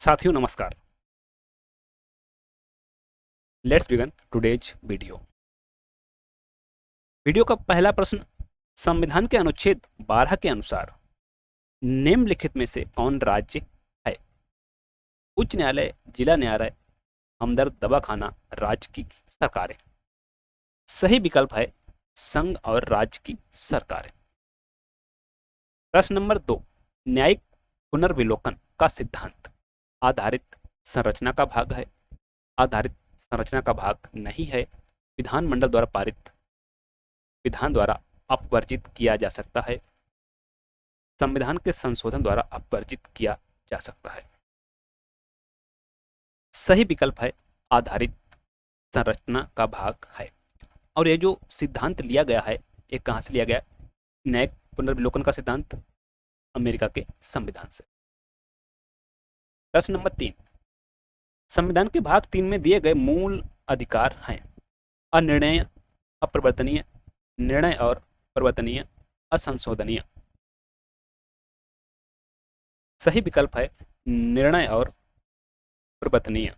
साथियों नमस्कार। Let's begin today's video. Video का पहला प्रश्न, संविधान के अनुच्छेद 12 के अनुसार निम्नलिखित में से कौन राज्य है? उच्च न्यायालय, जिला न्यायालय, हमदर्द दवाखाना, राज्य की सरकारें। सही विकल्प है संघ और राज्य की सरकारें। प्रश्न नंबर 2, न्यायिक पुनर्विलोकन का सिद्धांत आधारित संरचना का भाग है, आधारित संरचना का भाग नहीं है, विधानमंडल द्वारा पारित विधान द्वारा अपवर्जित किया जा सकता है, संविधान के संशोधन द्वारा अपवर्जित किया जा सकता है। सही विकल्प है आधारित संरचना का भाग है। और ये जो सिद्धांत लिया गया है, ये कहां से लिया गया? न्यायिक पुनर्विलोकन का सिद्धांत अमेरिका के संविधान से। प्रश्न नंबर 3, संविधान के भाग 3 में दिए गए मूल अधिकार हैं अनिर्णय, अपरिवर्तनीय, निर्णय और परिवर्तनीय, असंशोधनीय। सही विकल्प है निर्णय और परिवर्तनीय।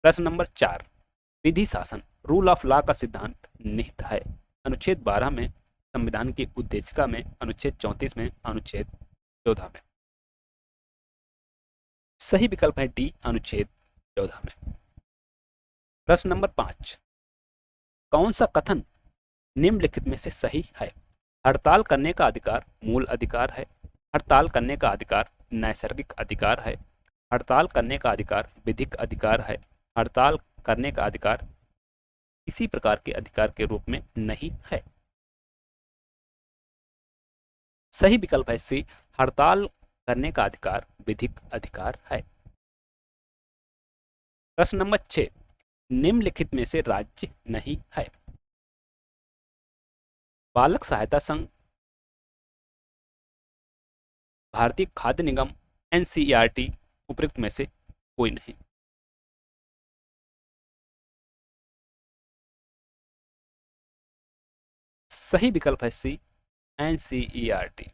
प्रश्न नंबर 4, विधि शासन रूल ऑफ लॉ का सिद्धांत निहित है अनुच्छेद 12 में, संविधान की उद्देशिका में, अनुच्छेद 34 में, अनुच्छेद 14 में। सही विकल्प है डी, अनुच्छेद 14 में। प्रश्न नंबर 5, कौन सा कथन निम्नलिखित में से सही है? हड़ताल करने का अधिकार मूल अधिकार है, हड़ताल करने का अधिकार नैसर्गिक अधिकार है, हड़ताल करने का अधिकार विधिक अधिकार है, हड़ताल करने का अधिकार किसी प्रकार के अधिकार के रूप में नहीं है। सही विकल्प है सी, हड़ताल करने का अधिकार विधिक अधिकार है। प्रश्न नंबर 6, निम्नलिखित में से राज्य नहीं है? बालक सहायता संघ, भारतीय खाद्य निगम, एनसीईआरटी, उपयुक्त में से कोई नहीं। सही विकल्प है सी, एनसीईआरटी।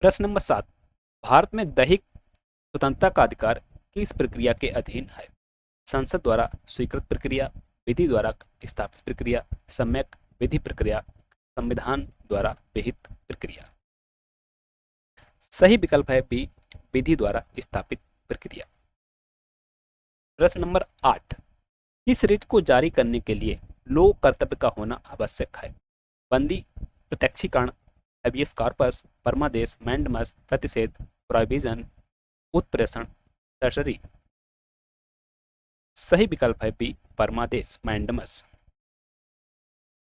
प्रश्न नंबर 7, भारत में दैहिक स्वतंत्रता का अधिकार किस प्रक्रिया के अधीन है? संसद द्वारा स्वीकृत प्रक्रिया, विधि द्वारा स्थापित प्रक्रिया, सम्यक विधि प्रक्रिया, संविधान द्वारा विहित प्रक्रिया। सही विकल्प है बी, विधि द्वारा स्थापित प्रक्रिया। प्रश्न नंबर 8, किस रिट को जारी करने के लिए लोक कर्तव्य का होना आवश्यक है? बंदी, प्रत्यक्षीकरण, हैबियस कॉर्पस, परमादेश, मैंडमस, प्रतिषेध, प्रोहिबिशन, उत्प्रेषण, सर्जरी। सही विकल्प है बी, परमादेश, मैंडमस।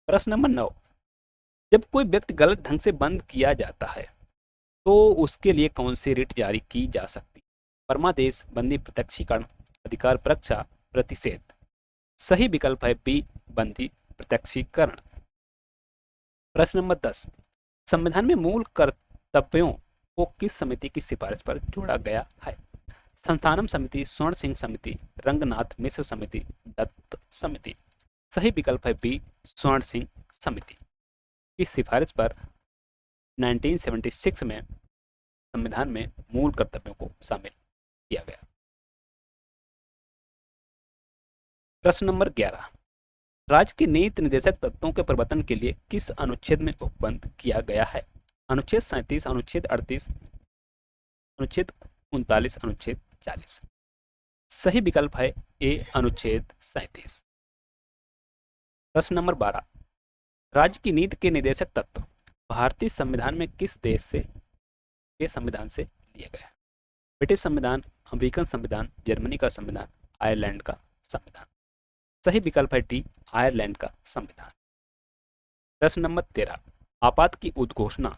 प्रश्न नंबर 9, जब कोई व्यक्ति गलत ढंग से बंद किया जाता है तो उसके लिए कौन सी रिट जारी की जा सकती? परमादेश, बंदी प्रत्यक्षीकरण, अधिकार परीक्षा, प्रतिषेध। सही विकल्प है बी, बंदी प्रत्यक्षीकरण। प्रश्न नंबर 10, संविधान में मूल कर्तव्यों को किस समिति की सिफारिश पर जोड़ा गया है? संस्थानम समिति, स्वर्ण सिंह समिति, रंगनाथ मिश्र समिति, दत्त समिति। सही विकल्प है बी, स्वर्ण सिंह समिति की सिफारिश पर 1976 में संविधान में मूल कर्तव्यों को शामिल किया गया। प्रश्न नंबर 11, राज्य के नीति निर्देशक तत्वों के प्रवर्तन के लिए किस अनुच्छेद में उपबंध किया गया है? अनुच्छेद 37, अनुच्छेद 38, अनुच्छेद 39, अनुच्छेद 40। सही विकल्प है ए, अनुच्छेद 37। प्रश्न नंबर 12, राज्य की नीति के निर्देशक तत्व भारतीय संविधान में किस देश से के संविधान से लिया गया है? ब्रिटिश संविधान, अमेरिकन संविधान, जर्मनी का संविधान, आयरलैंड का संविधान। सही विकल्प है डी, आयरलैंड का संविधान। प्रश्न नंबर 13, आपात की उद्घोषणा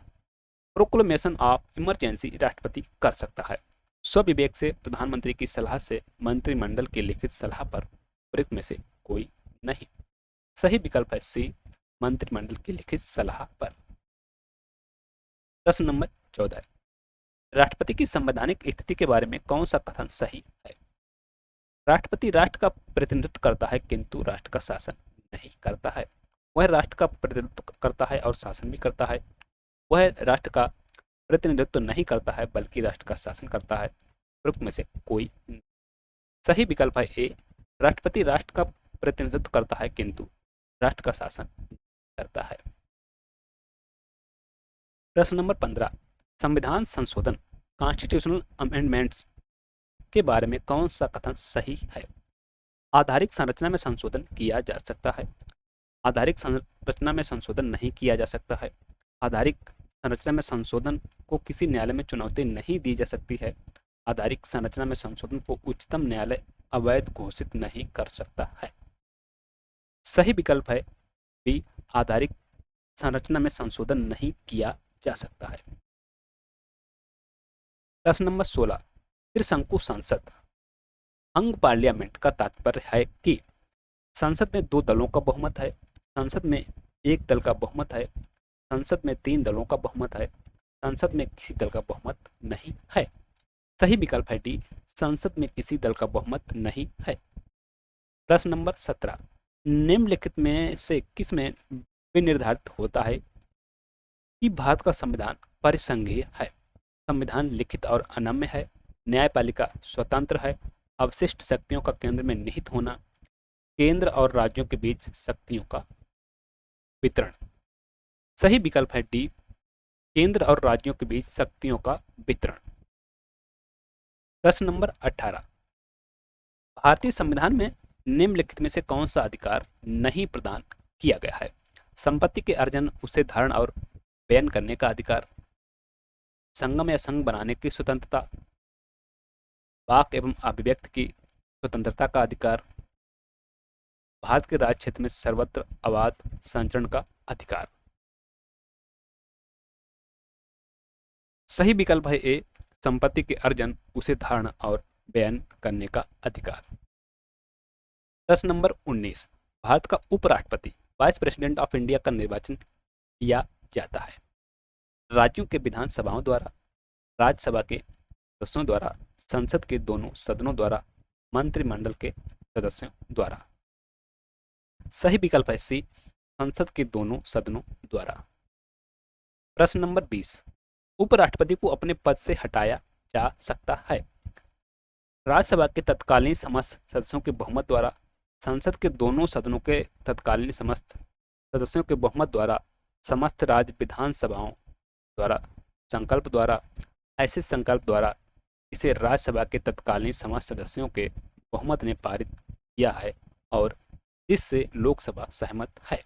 प्रोक्लेमेशन ऑफ इमरजेंसी राष्ट्रपति कर सकता है? स्वविवेक से, प्रधानमंत्री की सलाह से, मंत्रिमंडल की लिखित सलाह पर, उपयुक्त में से कोई नहीं। सही विकल्प है सी, मंत्रिमंडल की लिखित सलाह पर। प्रश्न नंबर 14, राष्ट्रपति की संवैधानिक स्थिति के बारे में कौन सा कथन सही है? राष्ट्रपति राष्ट्र का प्रतिनिधित्व करता है किंतु राष्ट्र का शासन नहीं करता है। वह राष्ट्र का प्रतिनिधित्व करता है और शासन भी करता है। वह राष्ट्र का प्रतिनिधित्व नहीं करता है बल्कि राष्ट्र का शासन करता है? उपरोक्त में से कोई नहीं। सही विकल्प है ए, राष्ट्रपति राष्ट्र का प्रतिनिधित्व करता है किंतु राष्ट्र का शासन नहीं करता है। प्रश्न नंबर 15, संविधान संशोधन कॉन्स्टिट्यूशनल अमेंडमेंट्स के बारे में कौन सा कथन सही है? आधारिक संरचना में संशोधन किया जा सकता है, आधारिक संरचना में संशोधन नहीं किया जा सकता है, आधारिक संरचना में संशोधन को किसी न्यायालय में चुनौती नहीं दी जा सकती है, आधारिक संरचना में संशोधन को उच्चतम न्यायालय अवैध घोषित नहीं कर सकता है। सही विकल्प है बी, आधारिक संरचना में संशोधन नहीं किया जा सकता है। प्रश्न नंबर 16, त्रिशंकु संसद अंग पार्लियामेंट का तात्पर्य है कि संसद में 2 दलों का बहुमत है, संसद में 1 दल का बहुमत है, संसद में 3 दलों का बहुमत है, संसद में किसी दल का बहुमत नहीं है। सही विकल्प है डी, संसद में किसी दल का बहुमत नहीं है। प्रश्न नंबर 17, निम्नलिखित में से किस में निर्धारित होता है कि भारत का संविधान परिसंघीय है? संविधान लिखित और अनम्य है, न्यायपालिका स्वतंत्र है, अवशिष्ट शक्तियों का केंद्र में निहित होना, केंद्र और राज्यों के बीच शक्तियों का वितरण। सही विकल्प है डी, केंद्र और राज्यों के बीच शक्तियों का वितरण। प्रश्न नंबर 18, भारतीय संविधान में निम्नलिखित में से कौन सा अधिकार नहीं प्रदान किया गया है? संपत्ति के अर्जन, उसे धारण और बयान करने का अधिकार, संगम या संघ बनाने की स्वतंत्रता, वाक एवं अभिव्यक्ति की स्वतंत्रता का अधिकार, भारत के राज्य क्षेत्र में सर्वत्र आवाज संचरण का अधिकार। सही विकल्प है ए, संपत्ति के अर्जन, उसे धारण और बयान करने का अधिकार। प्रश्न नंबर 19, भारत का उपराष्ट्रपति वाइस प्रेसिडेंट ऑफ इंडिया का निर्वाचन किया जाता है? राज्यों के विधानसभाओं द्वारा, राज्यसभा के सदस्यों द्वारा, संसद के दोनों सदनों द्वारा, मंत्रिमंडल के सदस्यों द्वारा। सही विकल्प है सी, संसद के दोनों सदनों द्वारा। प्रश्न नंबर 20, उपराष्ट्रपति को अपने पद से हटाया जा सकता है? राज्यसभा के तत्कालीन समस्त सदस्यों के बहुमत द्वारा, संसद के दोनों सदनों के तत्कालीन समस्त सदस्यों के बहुमत द्वारा, समस्त राज्य विधानसभाओं द्वारा, संकल्प द्वारा, ऐसे संकल्प द्वारा इसे राज्यसभा के तत्कालीन समस्त सदस्यों के बहुमत ने पारित किया है और जिससे लोकसभा सहमत है।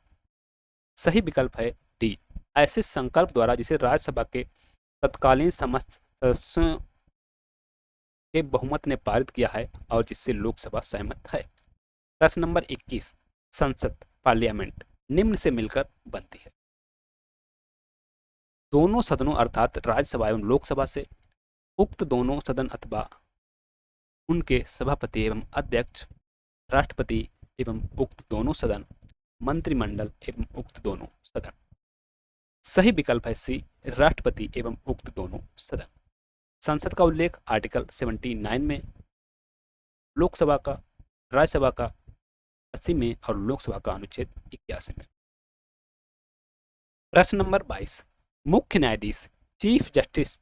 सही विकल्प है डी, ऐसे संकल्प द्वारा जिसे राज्यसभा के तत्कालीन समस्त सदस्यों के बहुमत ने पारित किया है और जिससे लोकसभा सहमत है। प्रश्न नंबर 21, संसद पार्लियामेंट निम्न से मिलकर बनती है? दोनों सदनों अर्थात राज्यसभा एवं लोकसभा से, उक्त दोनों सदन अथवा उनके सभापति एवं अध्यक्ष, राष्ट्रपति एवं उक्त दोनों सदन, मंत्रिमंडल एवं उक्त दोनों सदन। सही विकल्प है सी, राष्ट्रपति एवं उक्त दोनों सदन। संसद का उल्लेख आर्टिकल 79 में, लोकसभा का, राज्यसभा का 80 में और लोकसभा का अनुच्छेद 81 में। प्रश्न नंबर 22, मुख्य न्यायाधीश चीफ जस्टिस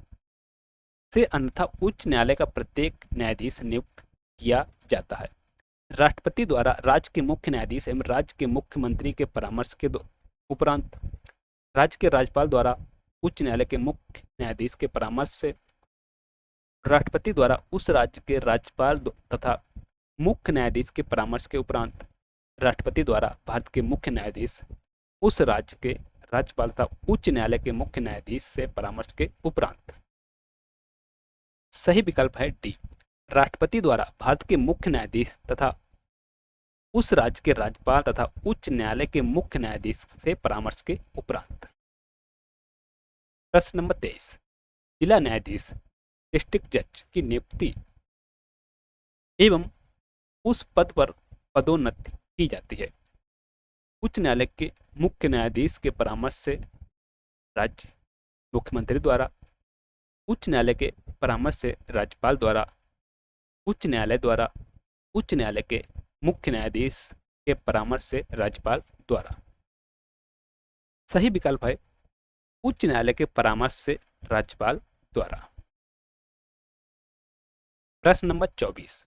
से अन्यथा उच्च न्यायालय का प्रत्येक न्यायाधीश नियुक्त किया जाता है? राष्ट्रपति द्वारा, राज्य के मुख्य न्यायाधीश एवं राज्य के मुख्यमंत्री के परामर्श के उपरांत, राज्य के राज्यपाल द्वारा, उच्च न्यायालय के मुख्य न्यायाधीश के परामर्श से, राष्ट्रपति द्वारा उस राज्य के राज्यपाल तथा मुख्य न्यायाधीश के परामर्श के उपरांत, राष्ट्रपति द्वारा भारत के मुख्य न्यायाधीश उस राज्य के राज्यपाल तथा उच्च न्यायालय के मुख्य न्यायाधीश से परामर्श के उपरांत। सही विकल्प है डी, राष्ट्रपति द्वारा भारत के मुख्य न्यायाधीश तथा उस राज्य के राज्यपाल तथा उच्च न्यायालय के मुख्य न्यायाधीश से परामर्श के उपरांत। प्रश्न नंबर 23, जिला न्यायाधीश डिस्ट्रिक्ट जज की नियुक्ति एवं उस पद पर पदोन्नति की जाती है? उच्च न्यायालय के मुख्य न्यायाधीश के परामर्श से, राज्य मुख्यमंत्री द्वारा, उच्च न्यायालय के परामर्श से राज्यपाल द्वारा, उच्च न्यायालय द्वारा, उच्च न्यायालय के मुख्य न्यायाधीश के परामर्श से राज्यपाल द्वारा। सही विकल्प है उच्च न्यायालय के परामर्श से राज्यपाल द्वारा। प्रश्न नंबर 24,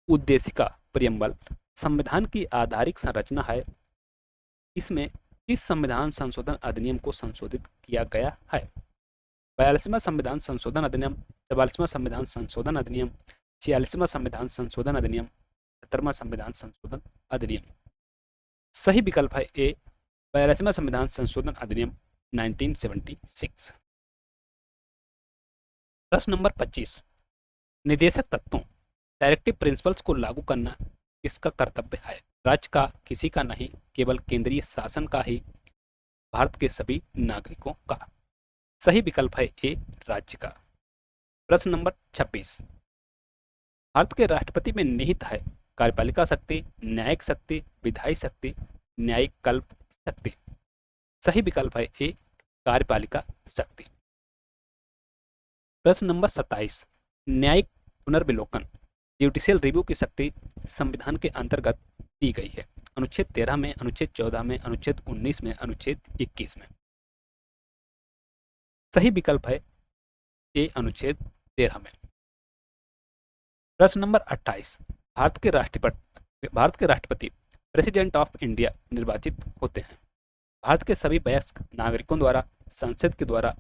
उद्देशिका प्रियम्बल संविधान की आधारिक संरचना है। इसमें किस संविधान संशोधन अधिनियम को संशोधित किया गया है? 42वां संविधान संशोधन अधिनियम, 44वां संविधान संशोधन अधिनियम, 46वां संविधान संशोधन अधिनियम, 70वां संविधान संशोधन अधिनियम। सही विकल्प है ए, 42वां संविधान संशोधन अधिनियम 1976। प्रश्न नंबर 25, निदेशक तत्वों डायरेक्टिव प्रिंसिपल्स को लागू करना किसका कर्तव्य है? राज्य का, किसी का नहीं, केवल केंद्रीय शासन का ही, भारत के सभी नागरिकों का। सही विकल्प है ए, राज्य का। प्रश्न नंबर 26, भारत के राष्ट्रपति में निहित है कार्यपालिका शक्ति, न्यायिक शक्ति, विधायी शक्ति, न्यायिक कल्प शक्ति। सही विकल्प है ए, कार्यपालिका शक्ति। प्रश्न नंबर 27, न्यायिक पुनर्विलोकन जुडिशियल रिव्यू की शक्ति संविधान के अंतर्गत दी गई है। अनुच्छेद 13 में, अनुच्छेद 14 में, अनुच्छेद 19 में, अनुच्छेद 21 में। सही विकल्प है ए, अनुच्छेद 13 में। प्रश्न नंबर 28, भारत के राष्ट्रपति प्रेसिडेंट ऑफ इंडिया निर्वाचित होते हैं। भारत के सभी वयस्क नागरिकों द्वारा, संसद के द्वारा,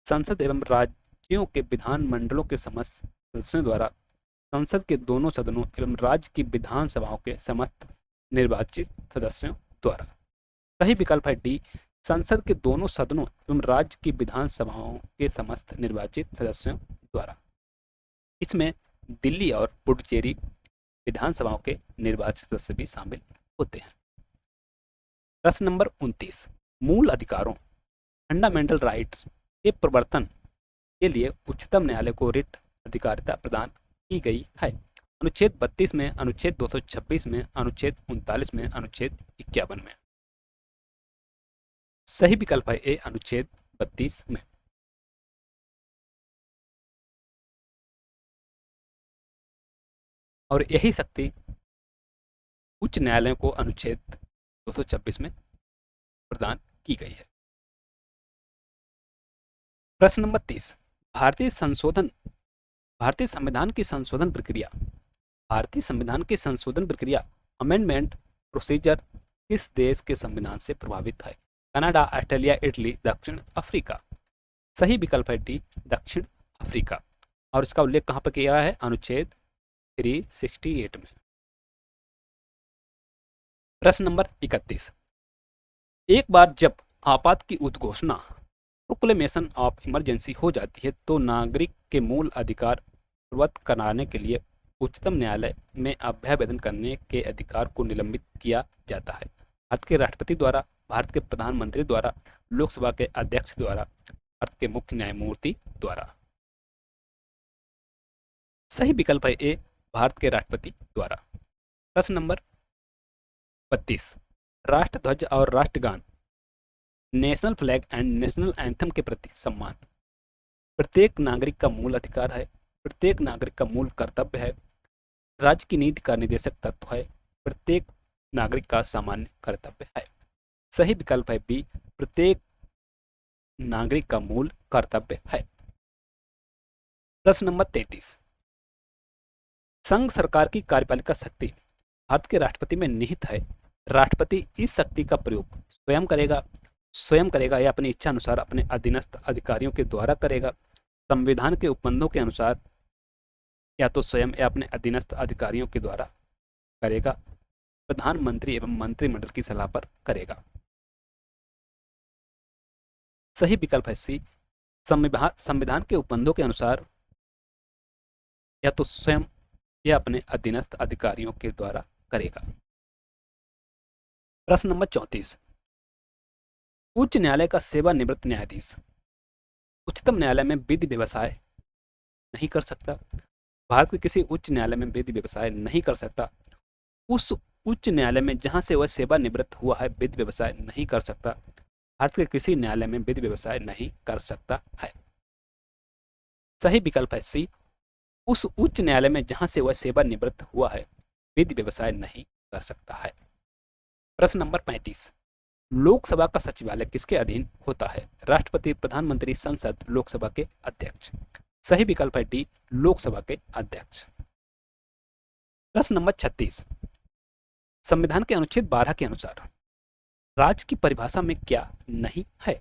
संसद एवं राज्यों के विधान मंडलों के समस्त सदस्यों द्वारा, संसद के दोनों सदनों एवं राज्य की विधानसभाओं के समस्त निर्वाचित सदस्यों द्वारा। सही विकल्प है डी, संसद के दोनों सदनों एवं राज्य की विधानसभाओं के समस्त निर्वाचित सदस्यों द्वारा। इसमें दिल्ली और पुडुचेरी विधानसभाओं के निर्वाचित सदस्य भी शामिल होते हैं। प्रश्न नंबर 29, मूल अधिकारों फंडामेंटल राइट्स के प्रवर्तन के लिए उच्चतम न्यायालय को रिट अधिकारिता प्रदान की गई है। अनुच्छेद 32 में, अनुच्छेद 226 में, अनुच्छेद 39 में, अनुच्छेद 51 में। सही विकल्प है ए, अनुच्छेद 32 में। और यही शक्ति उच्च न्यायालयों को अनुच्छेद 226 में प्रदान की गई है। प्रश्न नंबर 30, भारतीय संविधान की संशोधन प्रक्रिया, भारतीय संविधान की संशोधन प्रक्रिया अमेंडमेंट प्रोसीजर किस देश के संविधान से प्रभावित है? कनाडा, ऑस्ट्रेलिया, इटली, दक्षिण अफ्रीका। सही विकल्प है डी, दक्षिण अफ्रीका। और इसका उल्लेख कहां पर किया है? अनुच्छेद 368 में। प्रश्न नंबर 31, एक बार जब आपात की उद्घोषणा प्रोक्लेमेशन ऑफ इमरजेंसी हो जाती है तो नागरिक के मूल अधिकार पूर्ववत कराने के लिए उच्चतम न्यायालय में अभ्यावेदन करने के अधिकार को निलंबित किया जाता है। भारत के राष्ट्रपति द्वारा, भारत के प्रधानमंत्री द्वारा, लोकसभा के अध्यक्ष द्वारा, भारत के मुख्य न्यायमूर्ति द्वारा। सही विकल्प है ए, भारत के राष्ट्रपति द्वारा। प्रश्न नंबर 32, राष्ट्रध्वज और राष्ट्रगान national flag and national anthem के प्रति सम्मान प्रत्येक नागरिक का मूल अधिकार है, प्रत्येक नागरिक का मूल कर्तव्य है, राज्य की नीति का निदेशक तत्व है, प्रत्येक नागरिक का सामान्य कर्तव्य है। सही विकल्प है बी, प्रत्येक नागरिक का मूल कर्तव्य है। प्रश्न नंबर 33, संघ सरकार की कार्यपालिका शक्ति भारत के राष्ट्रपति में निहित है। राष्ट्रपति इस शक्ति का प्रयोग स्वयं करेगा या अपनी इच्छा अनुसार अपने अधीनस्थ अधिकारियों के द्वारा करेगा। संविधान के उपबंधों के अनुसार या तो स्वयं या अपने अधीनस्थ अधिकारियों के द्वारा करेगा। प्रधानमंत्री एवं मंत्रिमंडल की सलाह पर करेगा। सही विकल्प है सी, संविधान के उपबंधों के अनुसार या तो स्वयं या अपने अधीनस्थ अधिकारियों के द्वारा करेगा। प्रश्न नंबर 34, उच्च न्यायालय का सेवानिवृत्त न्यायाधीश उच्चतम न्यायालय में विधि व्यवसाय नहीं कर सकता। भारत के किसी उच्च न्यायालय में विधि व्यवसाय नहीं कर सकता। उस उच्च न्यायालय में जहां से वह सेवानिवृत्त हुआ है विधि व्यवसाय नहीं कर सकता। भारत के किसी न्यायालय में विधि व्यवसाय नहीं कर सकता है। सही विकल्प है सी, उस उच्च न्यायालय में जहां से वह सेवानिवृत्त हुआ है विधि व्यवसाय नहीं कर सकता है। प्रश्न नंबर 35, लोकसभा का सचिवालय किसके अधीन होता है? राष्ट्रपति, प्रधानमंत्री, संसद, लोकसभा के अध्यक्ष। सही विकल्प है डी, लोकसभा के अध्यक्ष। प्रश्न नंबर 36, संविधान के अनुच्छेद 12 के अनुसार राज्य की परिभाषा में क्या नहीं है?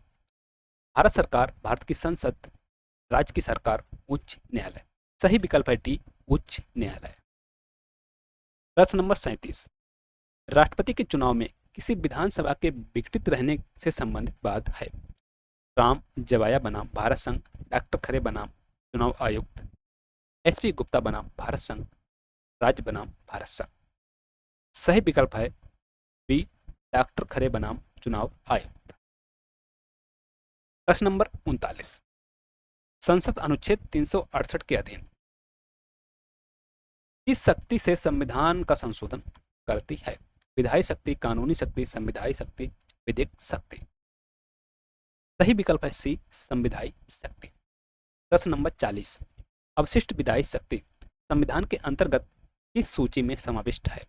भारत सरकार, भारत की संसद, राज्य की सरकार, उच्च न्यायालय। सही विकल्प है डी, उच्च न्यायालय। प्रश्न नंबर 37, राष्ट्रपति के चुनाव में किसी विधानसभा के विघटित रहने से संबंधित बात है? राम जवाया बनाम भारत संघ, डॉक्टर खरे बनाम चुनाव आयुक्त, एसपी गुप्ता बनाम भारत संघ, राज्य बनाम भारत संघ। सही विकल्प है बी, डॉक्टर खरे बनाम चुनाव आयुक्त। प्रश्न नंबर 39, संसद अनुच्छेद 368 के अधीन किस शक्ति से संविधान का संशोधन करती है? विधायी शक्ति, कानूनी शक्ति, संविधायी शक्ति, विधिक शक्ति। सही विकल्प है सी, संविधायी शक्ति। प्रश्न नंबर 40, अवशिष्ट विधायी शक्ति संविधान के अंतर्गत किस सूची में समाविष्ट है?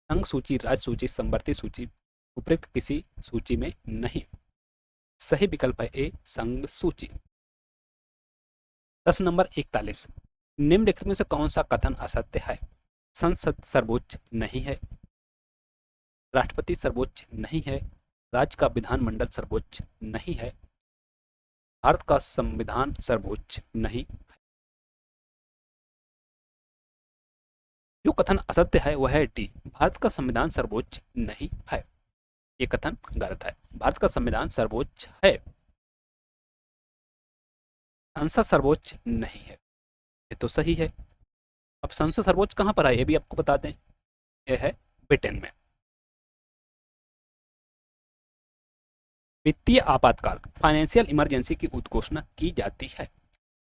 संघ सूची, राज्य सूची, समवर्ती सूची, उपयुक्त किसी सूची में नहीं। सही विकल्प है ए, संघ सूची। प्रश्न नंबर 41, निम्नलिखित में से कौन सा कथन असत्य है? संसद सर्वोच्च नहीं है, राष्ट्रपति सर्वोच्च नहीं है, राज्य का विधानमंडल सर्वोच्च नहीं है, भारत का संविधान सर्वोच्च नहीं है। जो कथन असत्य है वह है डी, भारत का संविधान सर्वोच्च नहीं है। ये कथन गलत है, भारत का संविधान सर्वोच्च है, संसद सर्वोच्च नहीं है। ये तो सही है। अब संसद सर्वोच्च कहां पर है ये भी आपको बता दें, यह है ब्रिटेन में। वित्तीय आपातकाल, फाइनेंशियल इमरजेंसी की उद्घोषणा की जाती है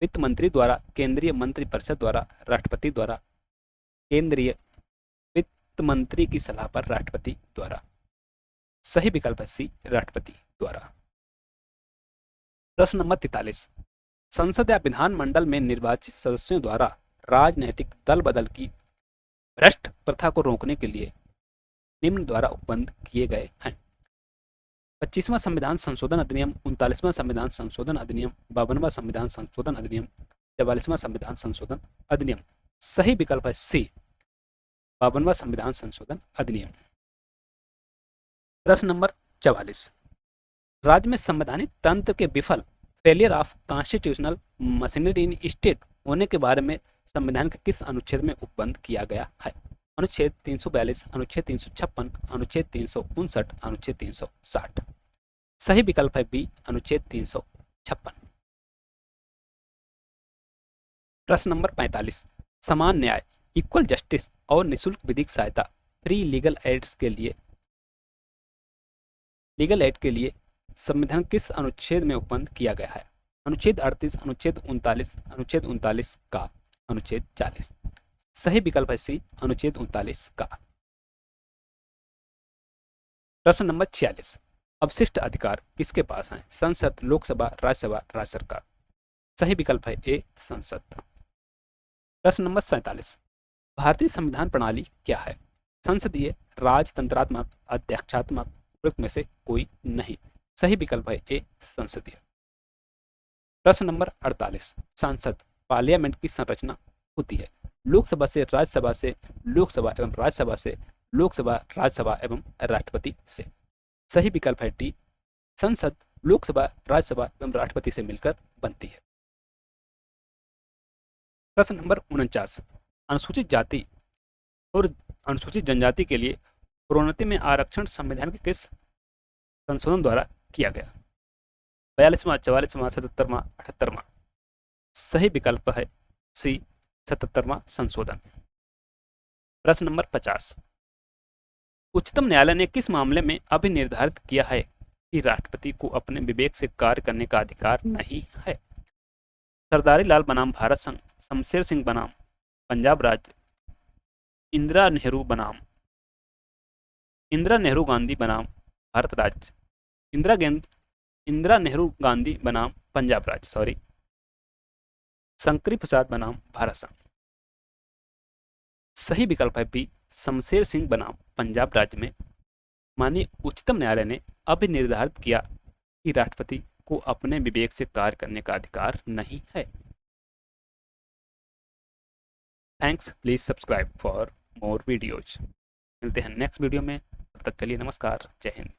वित्त मंत्री द्वारा, केंद्रीय मंत्रिपरिषद द्वारा, राष्ट्रपति द्वारा। केंद्रीय वित्त मंत्री की सलाह पर राष्ट्रपति द्वारा। सही विकल्प है सी, राष्ट्रपति द्वारा। प्रश्न नंबर 43, संसद या विधानमंडल में निर्वाचित सदस्यों द्वारा राजनैतिक दल बदल की भ्रष्ट प्रथा को रोकने के लिए निम्न द्वारा उपबंध किए गए हैं? 25वां संविधान संशोधन अधिनियम, 39वां संविधान संशोधन अधिनियम, 52वां संविधान संशोधन अधिनियम, 44वां संविधान संशोधन अधिनियम। सही विकल्प है सी, 52वां संविधान संशोधन अधिनियम। प्रश्न नंबर 44, राज्य में संवैधानिक तंत्र के विफल, failure of constitutional machinery in state होने के बारे में संविधान के किस अनुच्छेद में उपबंध किया गया है? अनुच्छेद 342, अनुच्छेद 356, अनुच्छेद 359, अनुच्छेद 360। सही विकल्प है बी, अनुच्छेद 356। प्रश्न नंबर 45, समान न्याय, इक्वल जस्टिस और निःशुल्क विधिक सहायता, फ्री लीगल एड के लिए संविधान किस अनुच्छेद में उपबंध किया गया है? अनुच्छेद 38, अनुच्छेद 39, अनुच्छेद 39 का, अनुच्छेद 40। सही विकल्प है सी, अनुच्छेद 39 का। प्रश्न नंबर 46, अवशिष्ट अधिकार किसके पास हैं? संसद, लोकसभा, राज्यसभा, राज्य सरकार। सही विकल्प है ए, संसद। प्रश्न नंबर 47, भारतीय संविधान प्रणाली क्या है? संसदीय, राजतंत्रात्मक, अध्यक्षात्मक, उपयुक्त में से कोई नहीं। सही विकल्प है ए, संसदीय। प्रश्न नंबर 48, सांसद, पार्लियामेंट की संरचना होती है लोकसभा से, राज्यसभा से, लोकसभा एवं राज्यसभा से, लोकसभा, राज्यसभा एवं राष्ट्रपति से। सही विकल्प है डी, संसद लोकसभा, राज्यसभा एवं राष्ट्रपति से मिलकर बनती है। प्रश्न नंबर 49, अनुसूचित जाति और अनुसूचित जनजाति के लिए प्रोन्नति में आरक्षण संविधान के किस संशोधन द्वारा किया गया? 42वां, 44वां, 77वां, 78वां। सही विकल्प है सी, 77वां संशोधन। प्रश्न नंबर 50, उच्चतम न्यायालय ने किस मामले में अभी निर्धारित किया है कि राष्ट्रपति को अपने विवेक से कार्य करने का अधिकार नहीं है? सरदारी लाल बनाम भारत संघ, शमशेर सिंह बनाम पंजाब राज्य, इंदिरा नेहरू गांधी बनाम भारत राज्य, इंदिरा नेहरू गांधी बनाम पंजाब राज्य, शंकरी प्रसाद बनाम भारत संघ। सही विकल्प है बी, शमशेर सिंह बनाम पंजाब राज्य में माननीय उच्चतम न्यायालय ने अब निर्धारित किया कि राष्ट्रपति को अपने विवेक से कार्य करने का अधिकार नहीं है। Thanks, please subscribe for more videos. मिलते हैं नेक्स्ट वीडियो में, तब तक के लिए नमस्कार, जय हिंद।